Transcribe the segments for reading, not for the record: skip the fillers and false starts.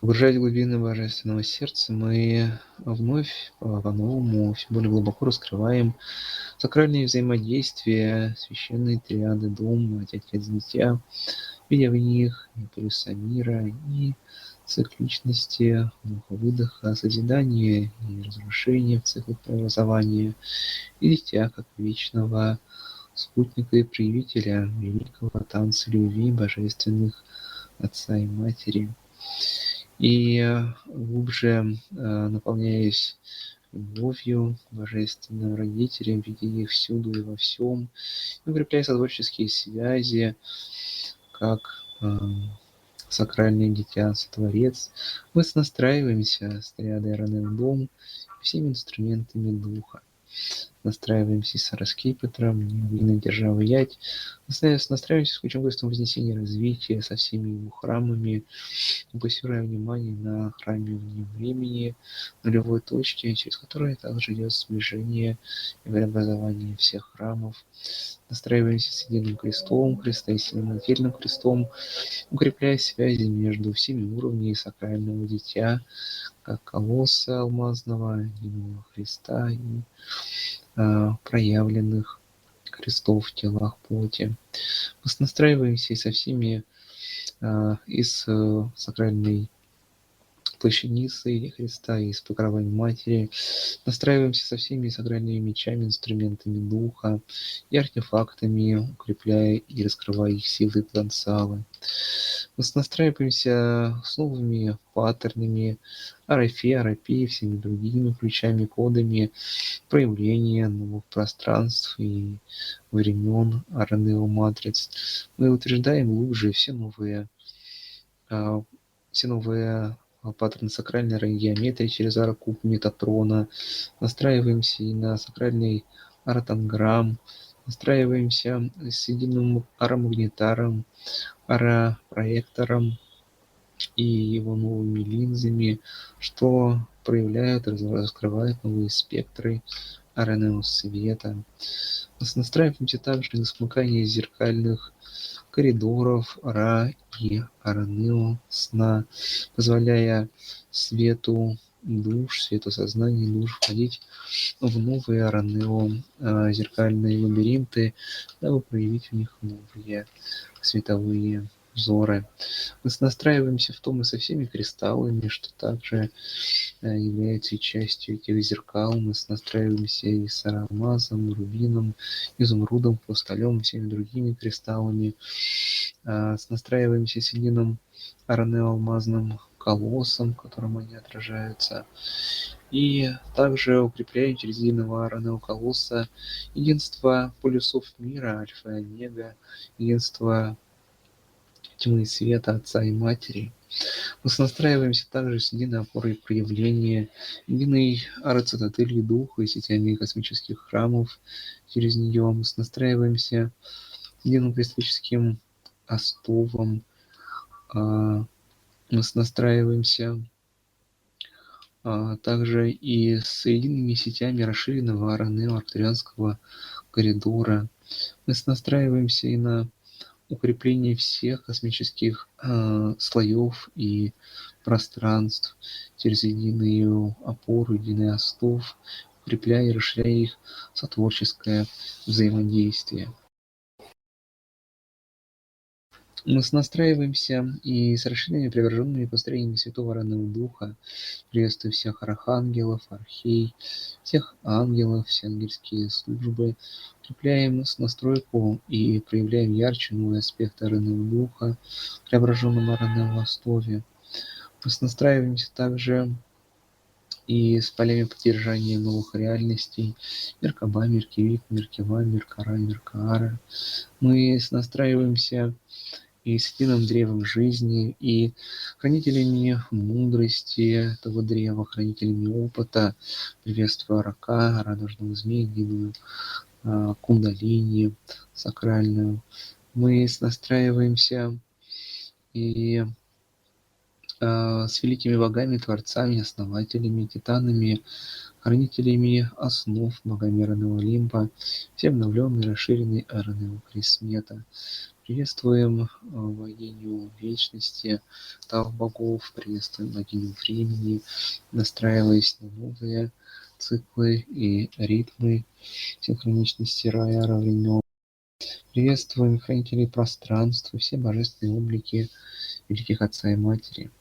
Погружаясь в глубины божественного сердца, мы вновь по-новому, все более глубоко раскрываем сакральные взаимодействия, священные триады Дом, Отец, Дитя, видя в них и полюса мира, и цикличности духа выдоха, созидания и разрушения в циклах преобразования, и Дитя как вечного спутника и проявителя великого танца любви божественных Отца и Матери. И глубже наполняясь любовью к божественным родителям, видя их всюду и во всем, укрепляя сотворческие связи, как сакральное дитя, сотворец, мы настраиваемся с триадой Раненбом всеми инструментами духа. Настраиваемся с Раскипетром, Неогиной Державы Ять, настраиваемся с ключом Божественного Вознесения Развития, со всеми его храмами, фокусируя внимание на храме вне времени, нулевой точке, через которую также идет сближение и преобразование всех храмов. Настраиваемся с единым крестом, Христа и сильным нательным крестом, укрепляя связи между всеми уровнями сакрального дитя, как колосса алмазного, единого Христа и проявленных крестов в телах плоти. Мы настраиваемся и со всеми из сакральной плащаницы или Христа, и с покрованием Матери. Настраиваемся со всеми сакральными мечами, инструментами духа и артефактами, укрепляя и раскрывая их силы и потенциалы. Мы настраиваемся с новыми паттернами, RFE, RP, всеми другими ключами, кодами проявления новых пространств и времен RNL матриц. Мы утверждаем глубже а, все новые паттерны сакральной геометрии через арку Метатрона. Настраиваемся и на сакральный аратанграмм. Настраиваемся с единым аромагнитаром, аропроектором и его новыми линзами, что проявляют, раскрывают новые спектры РНЛ-света. Настраиваемся также на смыкание зеркальных коридоров Ра и РНЛ сна, позволяя свету душ, свету сознания душ входить в новые РНЛ зеркальные лабиринты, дабы проявить в них новые световые взоры. Мы настраиваемся в том и со всеми кристаллами, что также является частью этих зеркал. Мы настраиваемся и с алмазом, рубином, изумрудом, хрусталем, всеми другими кристаллами. Настраиваемся с единым алмазным колоссом, в котором они отражаются. И также укрепляем через единого колосса единство полюсов мира, альфа и омега, единство тьмы и света, Отца и Матери. Мы настраиваемся также с единой опорой проявления, единой арацитателью Духа и сетями космических храмов. Через нее мы настраиваемся единым кристаллическим остовом. Мы настраиваемся также и с едиными сетями расширенного арктурианского коридора. Мы настраиваемся и на укрепление всех космических слоев и пространств через единую опору, единый остов, укрепляя и расширяя их сотворческое взаимодействие. Мы настраиваемся и с расширенными приверженными построениями Святого Ранного Духа. Приветствую всех архангелов, архей, всех ангелов, все ангельские службы. Укрепляем настройку и проявляем ярче новые аспекты Ранного Духа, преображенном Ранном Остове. Мы настраиваемся также и с полями поддержания новых реальностей. Меркаба, Меркивит, Меркива, Меркара, Меркаара. Мы настраиваемся и с единым древом жизни, и хранителями мудрости этого древа, хранителями опыта. Приветствую Рака, радужного змея, единую кундалини сакральную. Мы настраиваемся и с великими богами, творцами, основателями, титанами, хранителями основ богомерного Олимпа, все обновленный, расширенный Ранео Крисмета. Приветствуем богиню вечности, Тау богов, приветствуем богиню времени, настраиваясь на новые циклы и ритмы синхроничности Рая времен. Приветствуем хранителей пространства, все божественные облики великих Отца и Матери.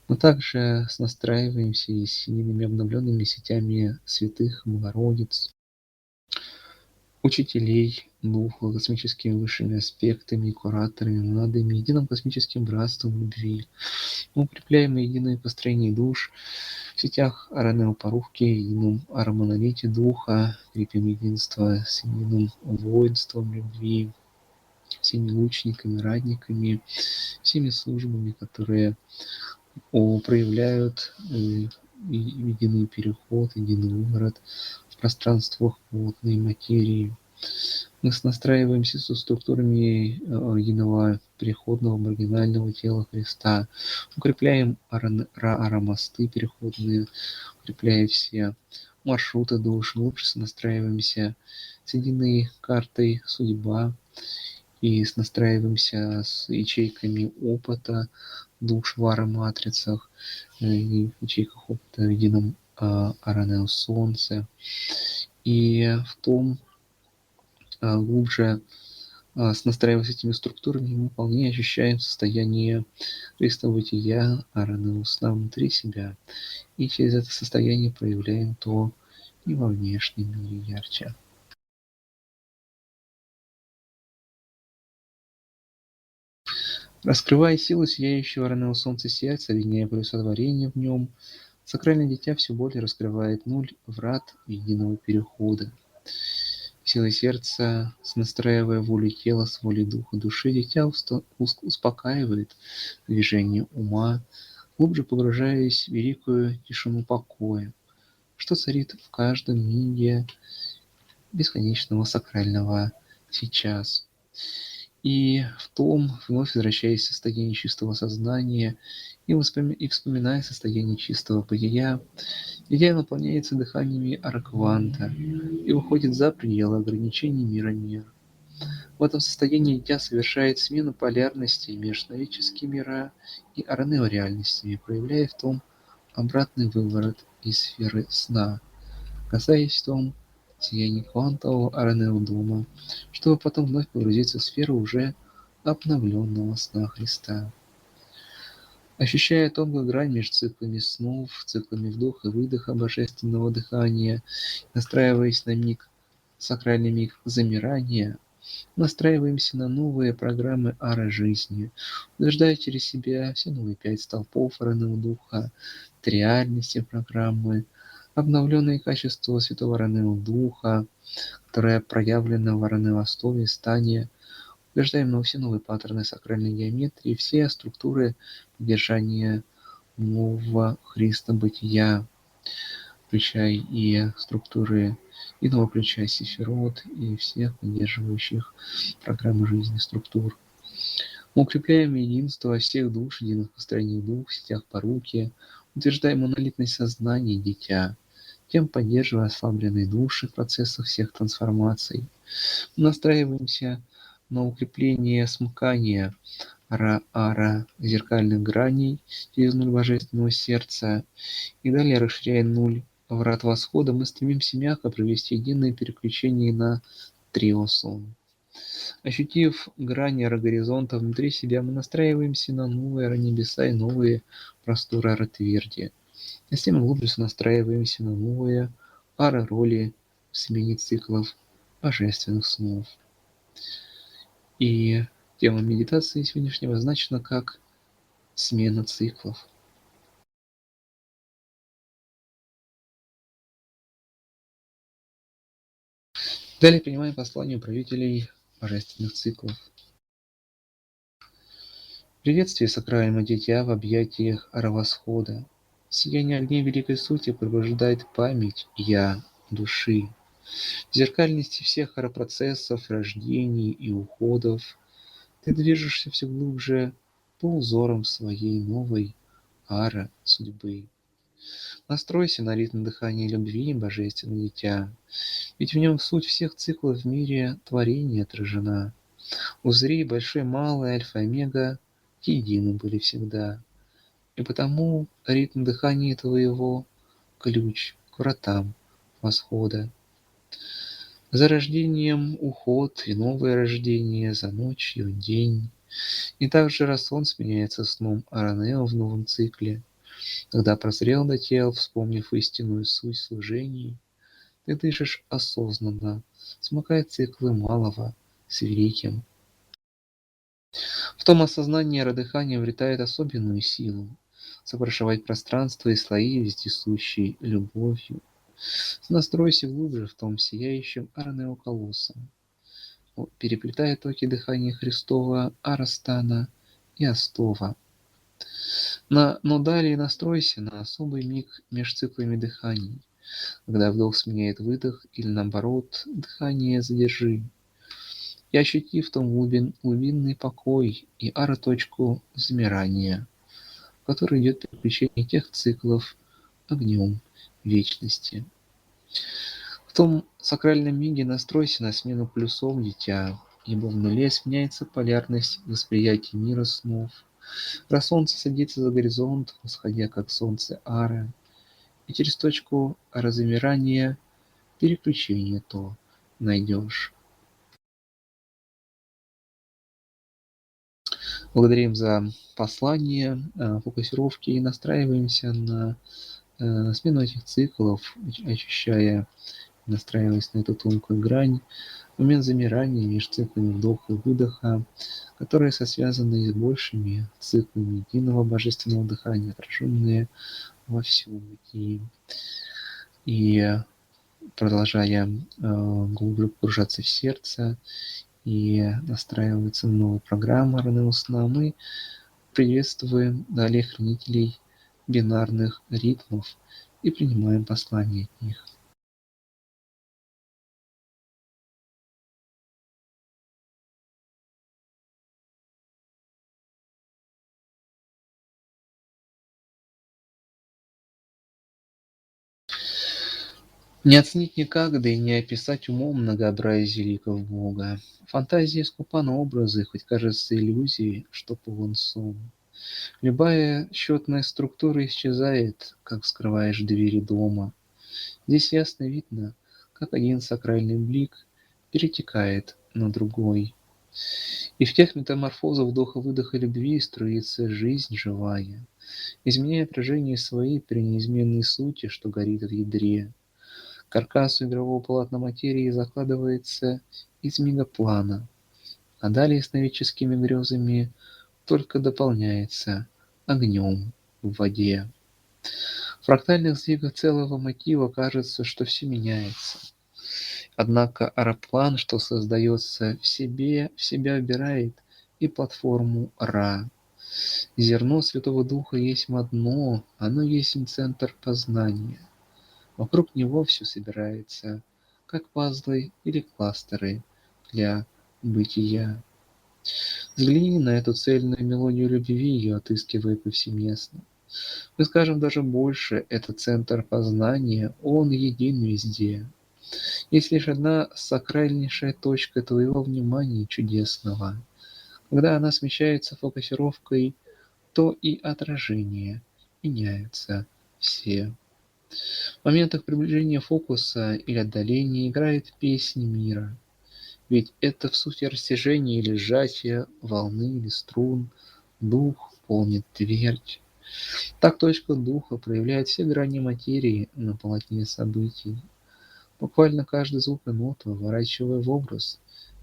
Мы также настраиваемся и с едиными обновленными сетями святых, Богородиц, учителей духа, космическими высшими аспектами, кураторами, монадами, единым космическим братством любви. Мы укрепляем единое построение душ в сетях Аранео Парухки, едином аромонолите духа, крепим единство с единым воинством любви, всеми лучниками, радниками, всеми службами, которые проявляют единый переход, единый выворот в пространствах плотной материи. Мы настраиваемся со структурами единого переходного маргинального тела Христа, укрепляем аромосты переходные, укрепляя все маршруты душ, лучше настраиваемся с единой картой судьба и настраиваемся с ячейками опыта душ в ароматрицах, и в ячейках опыта в едином Аранео Солнце. И в том глубже настраиваясь с этими структурами, мы вполне ощущаем состояние Христового бытия, Аранео сна внутри себя. И через это состояние проявляем то и во внешнем мире ярче. Раскрывая силу сияющего Аранео Солнца сияет, соединяя полюса творения в нем, сакральное дитя все более раскрывает нуль врат единого перехода. Силой сердца, настраивая волю тела с волей духа души, дитя успокаивает движение ума, глубже погружаясь в великую тишину покоя, что царит в каждом миге бесконечного сакрального сейчас. И в том, вновь возвращаясь в состояние чистого сознания и вспоминая состояние чистого бытия, дитя наполняется дыханиями аркванта и выходит за пределы ограничений мира мира. В этом состоянии дитя совершает смену полярности между человеческими мира и аранео-реальностями, проявляя в том обратный выворот из сферы сна, касаясь в том сияния квантового аранео-дома, чтобы потом вновь погрузиться в сферу уже обновленного сна Христа. Ощущая тонкую грань между циклами снов, циклами вдоха и выдоха божественного дыхания, настраиваясь на миг, сакральный миг замирания, настраиваемся на новые программы ара жизни, утверждая через себя все новые 5 столпов ранного духа, триальности программы, обновленные качества святого ранного духа, которое проявлено в раневостове стане, утверждаем на все новые паттерны сакральной геометрии, все структуры поддержания нового Христа бытия, включая и структуры иного ключа сефирот и всех поддерживающих программы жизни структур. Мы укрепляем единство всех душ, единых построений дух, в сетях поруки, утверждаем монолитность сознания дитя, тем поддерживая ослабленные души в процессах всех трансформаций. Мы настраиваемся на укрепление смыкания ара зеркальных граней через нуль божественного сердца и далее расширяя нуль врат восхода, мы стремимся мягко провести единое переключение на триосон. Ощутив грани горизонта внутри себя, мы настраиваемся на новые небеса и новые просторы ара-тверди. Затем мы глубже настраиваемся на новые ара-роли в смене циклов божественных снов. И тема медитации сегодняшнего означена как смена циклов. Далее принимаем послание правителей божественных циклов. Приветствие, сакральное дитя в объятиях аравосхода. Сияние огней великой сути пробуждает память «Я» души. В зеркальности всех аропроцессов, рождений и уходов ты движешься все глубже по узорам своей новой ара-судьбы. Настройся на ритм дыхания любви, божественное дитя, ведь в нем суть всех циклов в мире творения отражена. Узри, большой, малый, альфа, омега едины были всегда. И потому ритм дыхания твоего — ключ к вратам восхода. За рождением уход и новое рождение, за ночью день. И также раз сон сменяется сном, а Ранео в новом цикле. Когда прозрел до тел, вспомнив истинную суть служений, ты дышишь осознанно, смыкая циклы малого с великим. В том осознании радыхание обретает особенную силу сопрошивать пространство и слои вездесущей любовью. Настройся глубже в том сияющем Арнеоколоссом, переплетая токи дыхания Христова, Арастана и Астова. Но далее настройся на особый миг меж циклами дыханий, когда вдох сменяет выдох или наоборот, дыхание задержи. И ощути в том глубинный покой и ара-точку замирания, в которой идет переключение тех циклов огнем вечности. В том сакральном миге настройся на смену плюсов, дитя, ибо в нуле сменяется полярность восприятия мира снов. Раз солнце садится за горизонт, восходя как солнце ара, и через точку размирания переключение то найдешь. Благодарим за послание, фокусировки и настраиваемся на смену этих циклов, ощущая, настраиваясь на эту тонкую грань, момент замирания между циклами вдоха и выдоха, которые связаны с большими циклами единого божественного дыхания, отраженные во всем бытии. И продолжая глубже погружаться в сердце и настраиваться на новую программу Ранео сна, мы приветствуем далее хранителей бинарных ритмов и принимаем послание от них. Не оценить никак, да и не описать умом многообразие ликов Бога. Фантазия скупа на образы, хоть кажется иллюзией, что полон сон. Любая счетная структура исчезает, как скрываешь двери дома. Здесь ясно видно, как один сакральный блик перетекает на другой. И в тех метаморфозах вдоха-выдоха любви струится жизнь живая, изменяя отражение своей при неизменной сути, что горит в ядре. Каркас игрового полотна материи закладывается из мегаплана, а далее сновидческими грезами только дополняется огнем в воде. В фрактальных сдвигах целого мотива кажется, что все меняется. Однако аэроплан, что создается в себя убирает и платформу Ра. Зерно Святого Духа есть одно, оно есть центр познания. Вокруг него все собирается, как пазлы или кластеры для бытия. Взгляни на эту цельную мелодию любви, ее отыскивая повсеместно. Мы скажем даже больше, это центр познания, он един везде. Есть лишь одна сакральнейшая точка твоего внимания чудесного. Когда она смещается фокусировкой, то и отражения меняются все. В моментах приближения фокуса или отдаления играет песнь мира. Ведь это в сути растяжение или сжатие волны или струн. Дух полнит твердь. Так точка духа проявляет все грани материи на полотне событий. Буквально каждый звук и ноту, выворачивая в образ,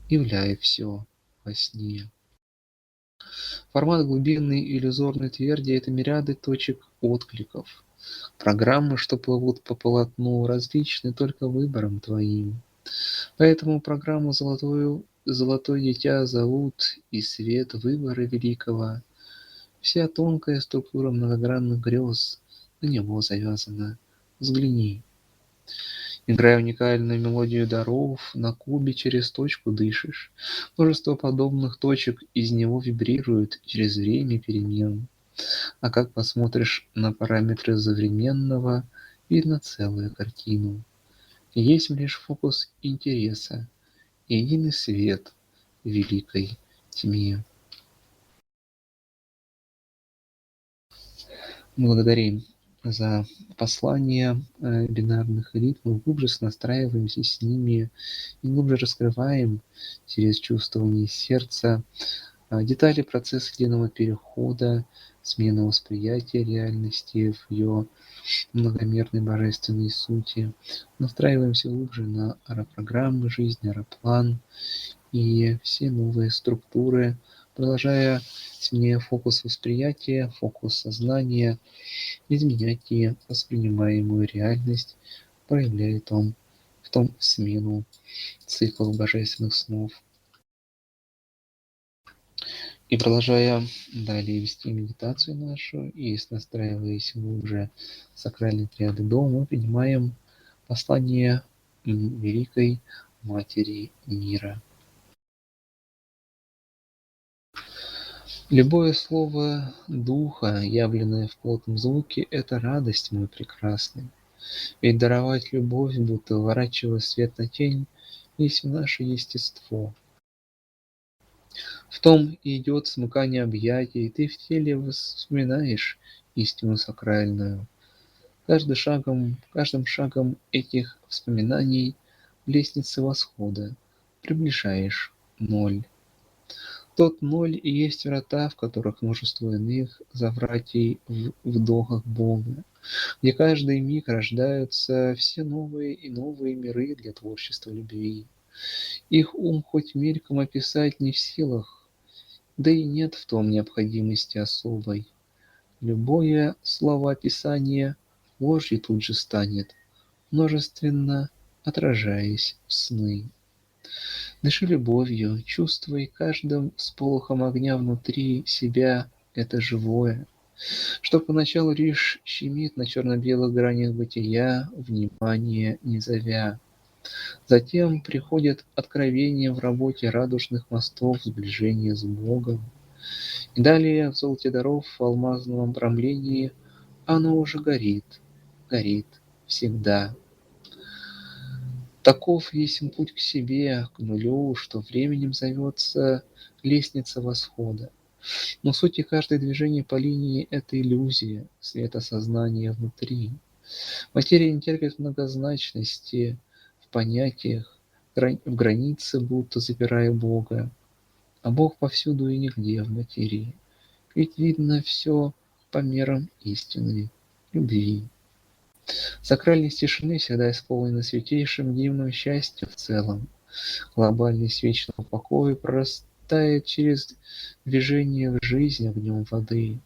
являя все во сне. Формат глубинной иллюзорной тверди — это мириады точек откликов. Программы, что плывут по полотну, различны только выбором твоим. Поэтому программу «Золотое дитя» зовут и свет выбора великого. Вся тонкая структура многогранных грез на него завязана. Взгляни. Играя уникальную мелодию даров, на кубе через точку дышишь. Множество подобных точек из него вибрируют через время перемен. А как посмотришь на параметры современного, видно целую картину. Есть лишь фокус интереса, единый свет, великой тьме. Благодарим за послание бинарных ритмов, мы глубже настраиваемся с ними и глубже раскрываем через чувствование сердца детали процесса единого перехода, смены восприятия реальности в ее многомерной божественной сути. Настраиваемся глубже на аэропрограммы жизни, аэроплан и все новые структуры, продолжая сменяя фокус восприятия, фокус сознания, изменять и воспринимаемую реальность, проявляет он в том смену циклов божественных снов. И продолжая далее вести медитацию нашу, и настраиваясь глубже в сакральные триады дома, мы принимаем послание Великой Матери Мира. Любое слово Духа, явленное в плотном звуке, это радость, мой прекрасный. Ведь даровать любовь, будто выворачивая свет на тень, есть наше естество. В том и идет смыкание объятий, ты в теле вспоминаешь истину сакральную. Каждым шагом этих воспоминаний лестницы восхода приближаешь ноль. Тот ноль и есть врата, в которых множество иных завратий в вдохах Бога, где каждый миг рождаются все новые и новые миры для творчества любви. Их ум хоть мельком описать не в силах, да и нет в том необходимости особой. Любое словоописание ложью тут же станет, множественно отражаясь в сны. Дыши любовью, чувствуй каждым всполохом огня внутри себя это живое, что поначалу лишь щемит на черно-белых гранях бытия, внимание не зовя. Затем приходит откровение в работе радужных мостов сближения с Богом. И далее в золоте даров, в алмазном обрамлении оно уже горит всегда. Таков есть путь к себе, к нулю, что временем зовется лестница восхода. Но суть и каждое движение по линии – это иллюзия, светосознания внутри. Материя не терпит многозначности в понятиях, в границе, будто запирая Бога. А Бог повсюду и нигде в материи. Ведь видно все по мерам истинной любви. Сакральность тишины всегда исполнена святейшим дивным счастьем в целом. Глобальность вечного покоя прорастает через движение в жизнь огнем воды.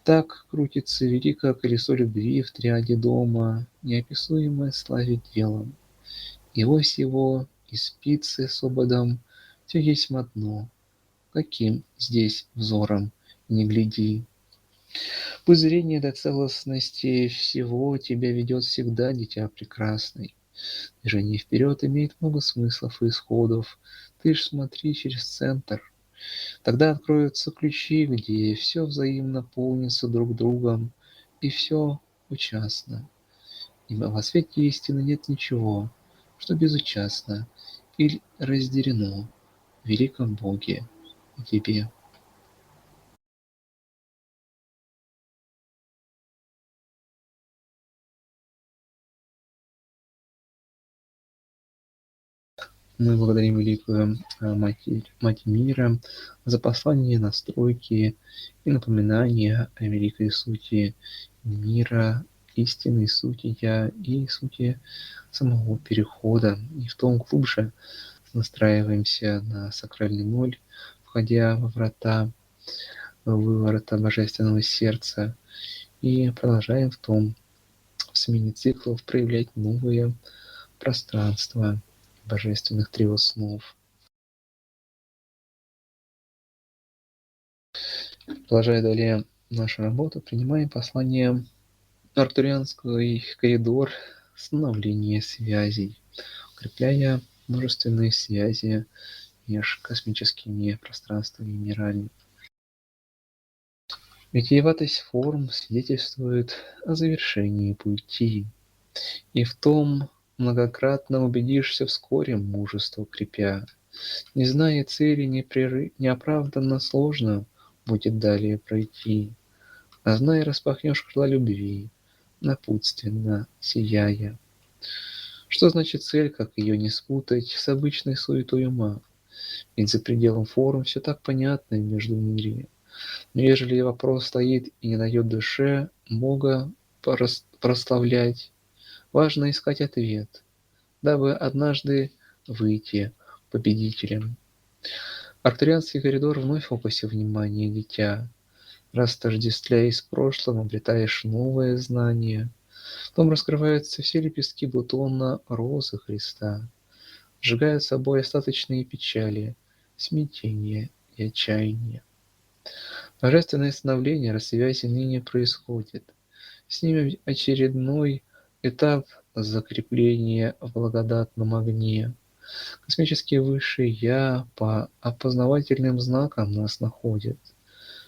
Так крутится великое колесо любви в триаде дома, неописуемое славе делом. И ось его, и спицы с ободом, все есть одно, каким здесь взором не гляди. Пусть зрение до целостности всего тебя ведет всегда, дитя прекрасный. Движение вперед имеет много смыслов и исходов. Ты ж смотри через центр. Тогда откроются ключи, где все взаимно полнится друг другом, и все участно. Ибо во свете истины нет ничего, что безучастно или разделено в великом Боге и тебе. Мы благодарим великую Мать мира за послание, настройки и напоминания о великой сути мира, истинной сути Я и сути самого перехода. И в том глубже настраиваемся на сакральный ноль, входя во врата выворота божественного сердца, и продолжаем в смене циклов проявлять новые пространства божественных триоснов. Продолжая далее нашу работу, принимаем послание Артурианский коридор становления связей, укрепляя множественные связи между космическими пространствами и мирами. Витиеватость форм свидетельствует о завершении пути, и в том многократно убедишься вскоре, мужество крепя. Не зная цели, неоправданно сложно будет далее пройти. А зная, распахнешь крыла любви, напутственно сияя. Что значит цель, как ее не спутать с обычной суетой ума? Ведь за пределом форм все так понятно в междумирье. Но ежели вопрос стоит и не дает душе Бога прославлять, важно искать ответ, дабы однажды выйти победителем. Арктурианский коридор вновь в фокусе внимания, дитя. Раз тождествляясь с прошлым, обретаешь новое знание. Потом раскрываются все лепестки бутона розы Христа. Сжигают собой остаточные печали, смятение и отчаяние. Божественное становление рассвязи ныне происходит. С ними очередной этап закрепления в благодатном огне. Космические высшие Я по опознавательным знакам нас находят.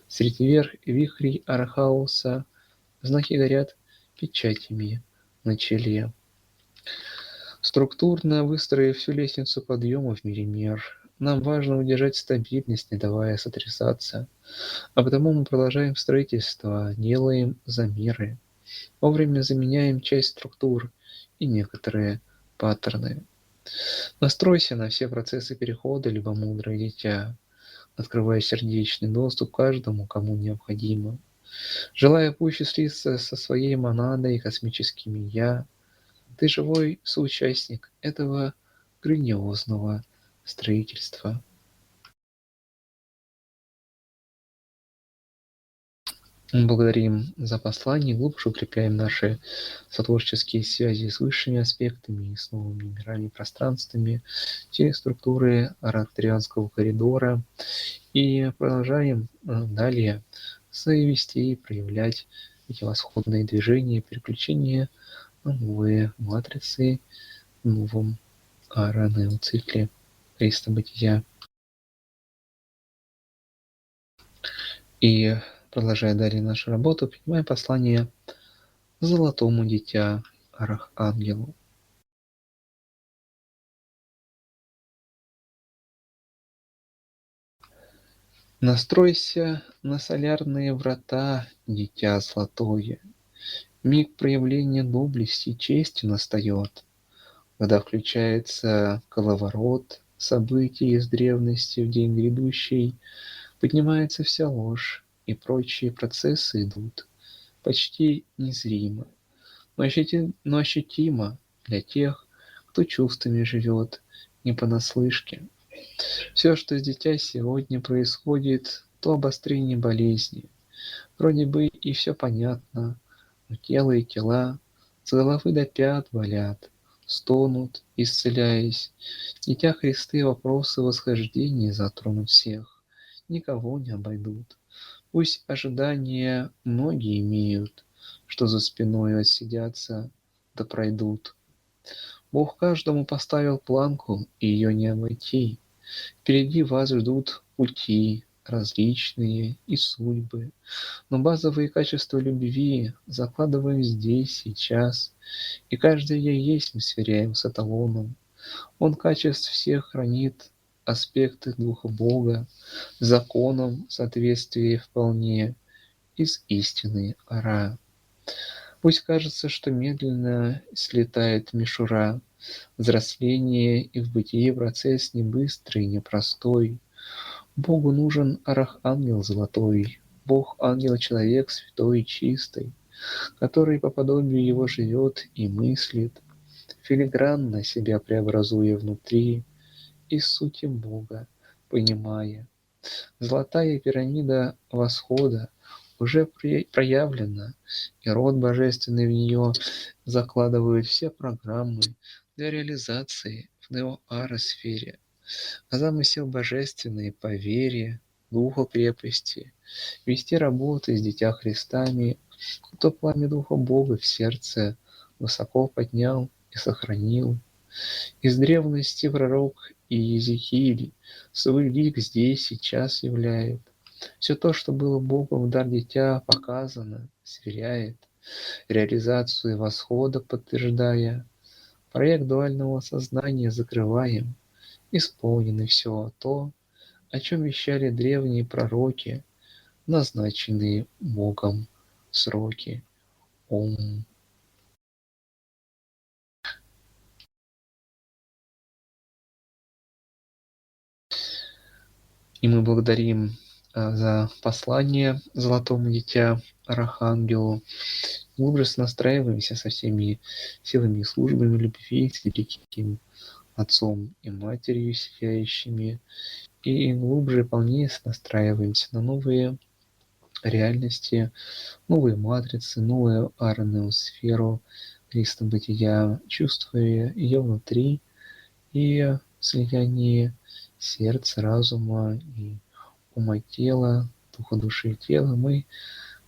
Среди вихрей Архауса знаки горят печатями на челе. Структурно выстроив всю лестницу подъема в мире мер, нам важно удержать стабильность, не давая сотрясаться. А потому мы продолжаем строительство, делаем замеры, вовремя заменяем часть структур и некоторые паттерны. Настройся на все процессы перехода, либо мудрое дитя, открывая сердечный доступ каждому, кому необходимо. Желая пуще слиться со своей монадой и космическими «я», ты живой соучастник этого грандиозного строительства. Благодарим за послание, глубже укрепляем наши сотворческие связи с высшими аспектами и с новыми мирами и пространствами через структуры арктурианского коридора и продолжаем далее свои вести и проявлять эти восходные движения, переключения на новые матрицы в новом цикле Креста Бытия. И продолжая далее нашу работу, принимаем послание Золотому Дитя Архангелу. Настройся на солярные врата, Дитя Золотое. Миг проявления доблести и чести настает, когда включается коловорот событий из древности в день грядущий, поднимается вся ложь, и прочие процессы идут почти незримо, но ощутимо для тех, кто чувствами живет не понаслышке. Все, что с дитя сегодня происходит, то обострение болезни. Вроде бы и все понятно, но тело и тела с головы до пят болят, стонут, исцеляясь. Дитя Христы вопросы восхождения затронут всех, никого не обойдут. Пусть ожидания многие имеют, что за спиной отсидятся, да пройдут. Бог каждому поставил планку, и ее не обойти. Впереди вас ждут пути различные и судьбы, но базовые качества любви закладываем здесь, сейчас, и каждое «я есть» мы сверяем с эталоном. Он качеств всех хранит аспекты Духа Бога, законом соответствие вполне из истины ора. Пусть кажется, что медленно слетает мишура, взросление и в бытие процесс не быстрый, не простой. Богу нужен архангел золотой, Бог ангел-человек святой и чистый, который по подобию его живет и мыслит, филигранно себя преобразуя внутри, и сути Бога, понимая. Золотая пирамида восхода уже проявлена, и род божественный в нее закладывает все программы для реализации в неоаросфере. А замысел божественный по вере, духу крепости, вести работы с Дитя Христами, кто пламя Духа Бога в сердце высоко поднял и сохранил. Из древности пророк Иезекииль свой лик здесь сейчас являет. Все то, что было Богом в дар дитя, показано, сверяет, реализацию восхода подтверждая. Проект дуального сознания закрываем, исполнено все то, о чем вещали древние пророки, назначенные Богом сроки. Ом. И мы благодарим за послание Золотому Дитя Архангелу. Глубже настраиваемся со всеми силами и службами любви, с великим Отцом и Матерью сияющими, и глубже, полнее настраиваемся на новые реальности, новые матрицы, новую сферу Христа Бытия, чувствуя ее внутри и в слиянии сердца, разума и ума, тела, духа, души и тела мы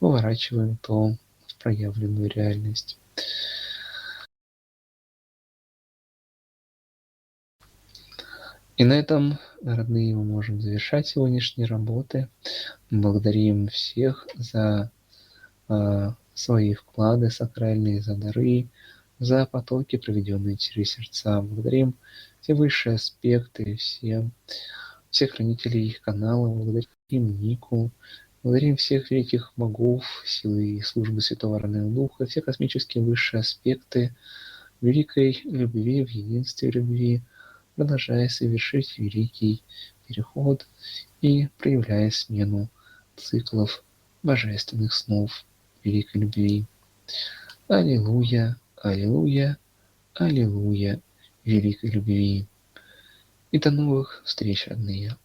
выворачиваем то в проявленную реальность. И на этом, родные, мы можем завершать сегодняшние работы. Благодарим всех за свои вклады сакральные, за дары, за потоки, проведенные через сердца. Благодарим все высшие аспекты, всех хранителей их канала, благодарим Нику, благодарим всех великих богов, силы и службы Святого Раннего Духа, все космические высшие аспекты великой любви, в единстве любви, продолжая совершить великий переход и проявляя смену циклов божественных снов великой любви. Аллилуйя, аллилуйя, аллилуйя великой любви. И до новых встреч, родные.